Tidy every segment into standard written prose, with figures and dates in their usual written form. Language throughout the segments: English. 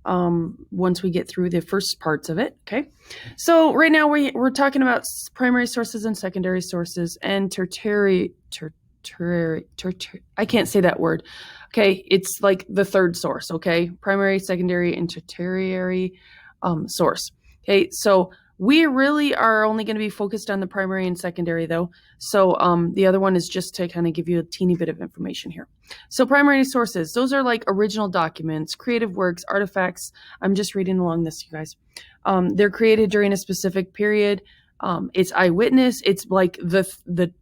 once we get through the first parts of it. Okay. So right now we're talking about primary sources and secondary sources and tertiary, I can't say that word. Okay. It's like the third source. Okay. Primary, secondary, and tertiary source. Okay. So we really are only going to be focused on the primary and secondary though. So the other one is just to kind of give you a teeny bit of information here. So primary sources, those are like original documents, creative works, artifacts. I'm just reading along this, you guys. They're created during a specific period. It's eyewitness. It's like the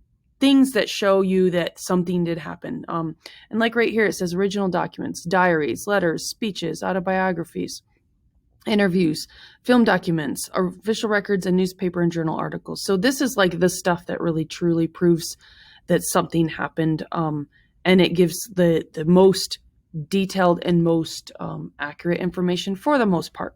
things that show you that something did happen. And like right here, it says original documents, diaries, letters, speeches, autobiographies, interviews, film documents, official records, and newspaper and journal articles. So this is like the stuff that really truly proves that something happened. And it gives the most detailed and most accurate information for the most part.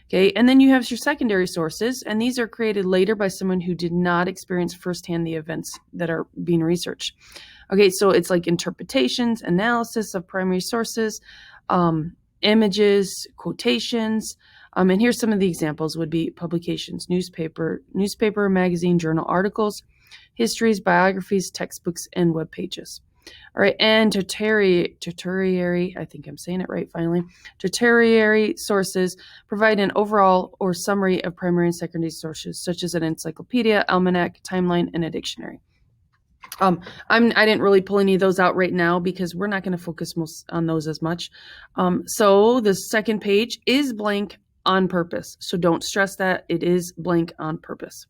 Okay, and then you have your secondary sources, and these are created later by someone who did not experience firsthand the events that are being researched. Okay, so it's like interpretations, analysis of primary sources, images, quotations, and here's some of the examples would be publications, newspaper, magazine, journal articles, histories, biographies, textbooks, and web pages. All right, and tertiary, I think I'm saying it right finally, tertiary sources provide an overall or summary of primary and secondary sources, such as an encyclopedia, almanac, timeline, and a dictionary. I didn't really pull any of those out right now because we're not going to focus most on those as much. So the second page is blank on purpose. So don't stress that. It is blank on purpose,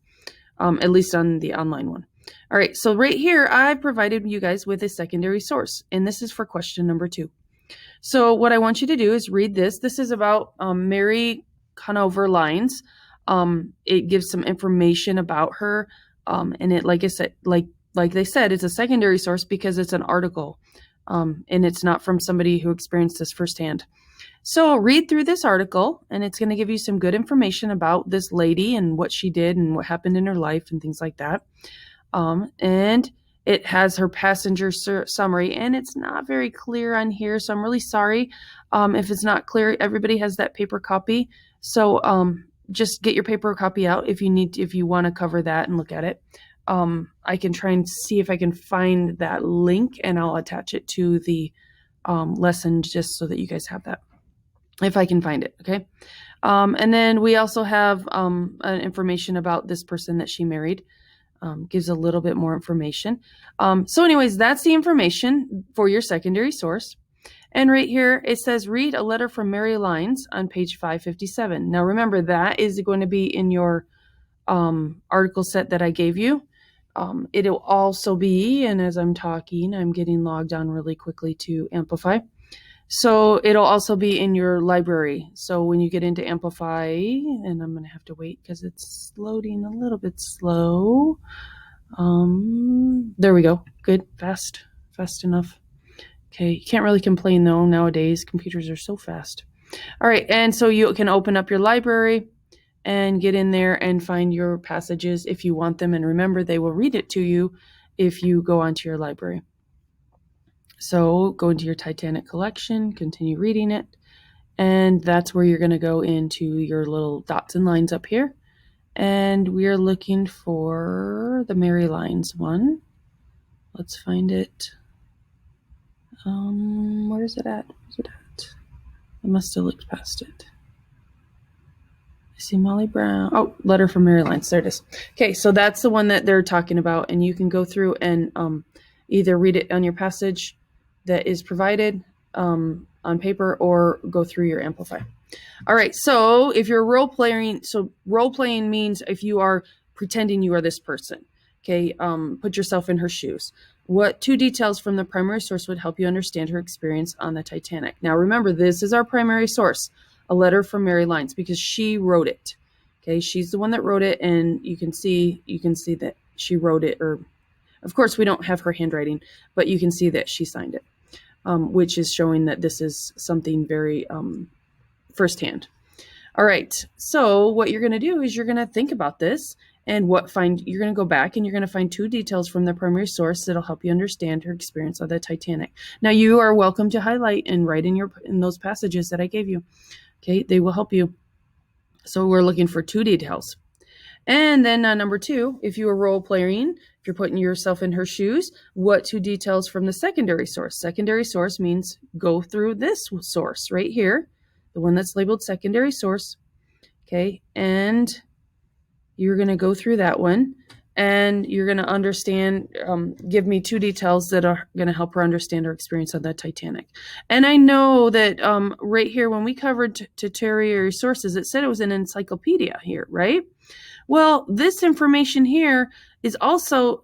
at least on the online one. All right, so right here, I've provided you guys with a secondary source, and this is for question number 2. So what I want you to do is read this. This is about Mary Conover Lyons. It gives some information about her, and it, like I said, like they said, it's a secondary source because it's an article, and it's not from somebody who experienced this firsthand. So read through this article, and it's going to give you some good information about this lady and what she did and what happened in her life and things like that. And it has her passenger summary, and it's not very clear on here, so I'm really sorry if it's not clear. Everybody has that paper copy, so just get your paper copy out if you want to cover that and look at it. I can try and see if I can find that link, and I'll attach it to the lesson just so that you guys have that, if I can find it, okay? And then we also have information about this person that she married. Gives a little bit more information. So anyways, that's the information for your secondary source. And right here, it says, read a letter from Mary Lyons on page 557. Now remember, that is going to be in your article set that I gave you. It'll also be, and as I'm talking, I'm getting logged on really quickly to Amplify. So it'll also be in your library. So when you get into Amplify, and I'm going to have to wait because it's loading a little bit slow. There we go. Good. Fast enough. Okay. You can't really complain though. Nowadays, computers are so fast. All right. And so you can open up your library and get in there and find your passages if you want them. And remember, they will read it to you if you go onto your library. So go into your Titanic collection, continue reading it, and that's where you're going to go into your little dots and lines up here. And we are looking for the Mary Lyons one. Let's find it. Where is it at? I must have looked past it. I see Molly Brown. Oh, letter from Mary Lyons. There it is. Okay, so that's the one that they're talking about, and you can go through and either read it on your passage that is provided on paper or go through your Amplify. All right, so if you're role-playing, so role-playing means if you are pretending you are this person, okay, put yourself in her shoes. What 2 details from the primary source would help you understand her experience on the Titanic? Now, remember, this is our primary source, a letter from Mary Lyons, because she wrote it, okay? She's the one that wrote it, and you can see that she wrote it, or of course, we don't have her handwriting, but you can see that she signed it. Which is showing that this is something very firsthand. All right, so what you're going to do is you're going to think about this and you're going to go back and you're going to find 2 details from the primary source that'll help you understand her experience of the Titanic. Now you are welcome to highlight and write in those passages that I gave you. Okay, they will help you. So we're looking for 2 details. And then number 2, if you are role playing, if you're putting yourself in her shoes, what 2 details from the secondary source? Secondary source means go through this source right here, the one that's labeled secondary source. Okay, and you're going to go through that one, and you're going to understand, give me 2 details that are going to help her understand her experience on the Titanic. And I know that right here, when we covered tertiary sources, it said it was an encyclopedia here, right? Well, this information here is also,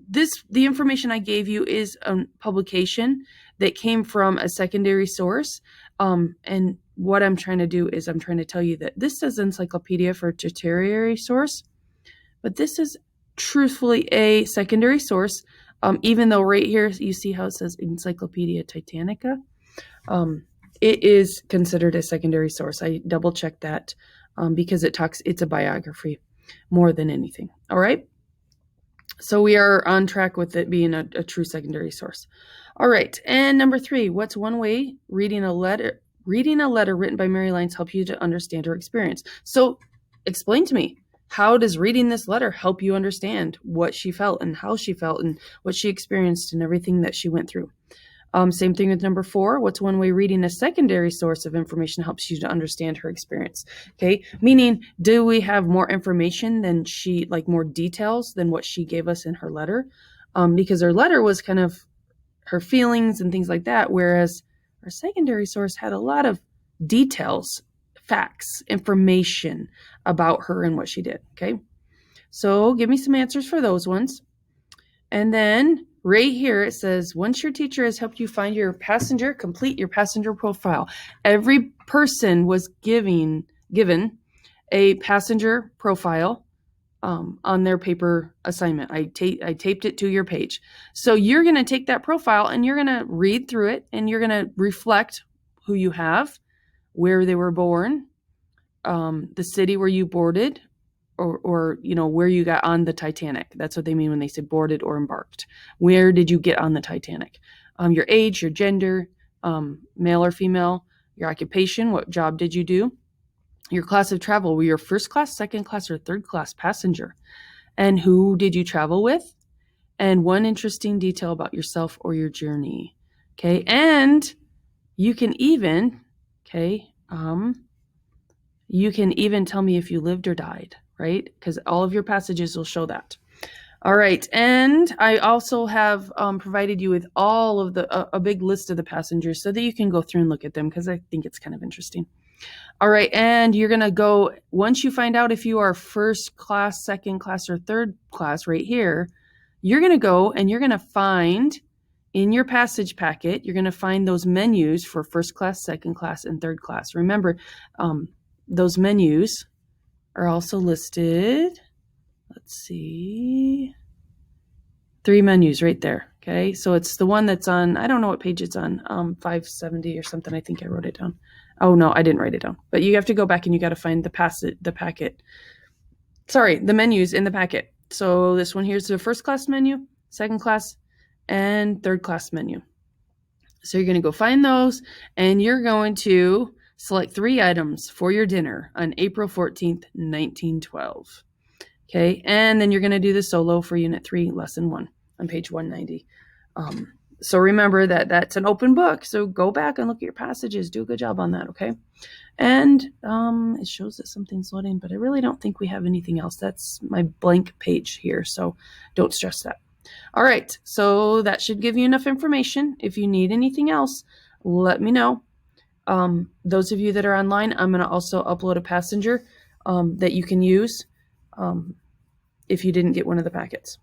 the information I gave you is a publication that came from a secondary source. And what I'm trying to do is I'm trying to tell you that this says encyclopedia for tertiary source, but this is truthfully a secondary source. Even though right here you see how it says Encyclopedia Titanica, it is considered a secondary source. I double checked that because it's a biography more than anything. All right. So we are on track with it being a true secondary source. All right. And number 3, what's one way reading a letter written by Mary Lyons help you to understand her experience? So explain to me, how does reading this letter help you understand what she felt and how she felt and what she experienced and everything that she went through? Same thing with number 4. What's one way reading a secondary source of information helps you to understand her experience? Okay, meaning, do we have more information than more details than what she gave us in her letter? Because her letter was kind of her feelings and things like that, whereas our secondary source had a lot of details, facts, information about her and what she did. Okay, so give me some answers for those ones. And then right here it says, once your teacher has helped you find your passenger, complete your passenger profile. Every person was given a passenger profile on their paper assignment. I taped it to your page. So you're going to take that profile and you're going to read through it, and you're going to reflect who you have, where they were born, the city where you boarded, or where you got on the Titanic. That's what they mean when they say boarded or embarked. Where did you get on the Titanic? Your age, your gender, male or female, your occupation, what job did you do? Your class of travel, were you a first class, second class, or third class passenger? And who did you travel with? And one interesting detail about yourself or your journey. Okay, and you can even, you can even tell me if you lived or died, right? Because all of your passages will show that. All right, and I also have provided you with all of a big list of the passengers so that you can go through and look at them, because I think it's kind of interesting. All right, and you're going to go, once you find out if you are first class, second class, or third class right here, you're going to go and you're going to find in your passage packet, you're going to find those menus for first class, second class, and third class. Remember, those menus are also listed. Let's see. 3 menus right there. Okay, so it's the one that's on, I don't know what page it's on, 570 or something. I think I wrote it down. Oh no, I didn't write it down. But you have to go back and you got to find the packet. Sorry, the menus in the packet. So this one here is the first class menu, second class, and third class menu. So you're going to go find those, and you're going to select 3 items for your dinner on April 14th, 1912. Okay, and then you're going to do the solo for Unit 3, Lesson 1 on page 190. So remember that that's an open book, so go back and look at your passages. Do a good job on that, okay? And it shows that something's loading, but I really don't think we have anything else. That's my blank page here, so don't stress that. All right, so that should give you enough information. If you need anything else, let me know. Those of you that are online, I'm going to also upload a passenger that you can use if you didn't get one of the packets.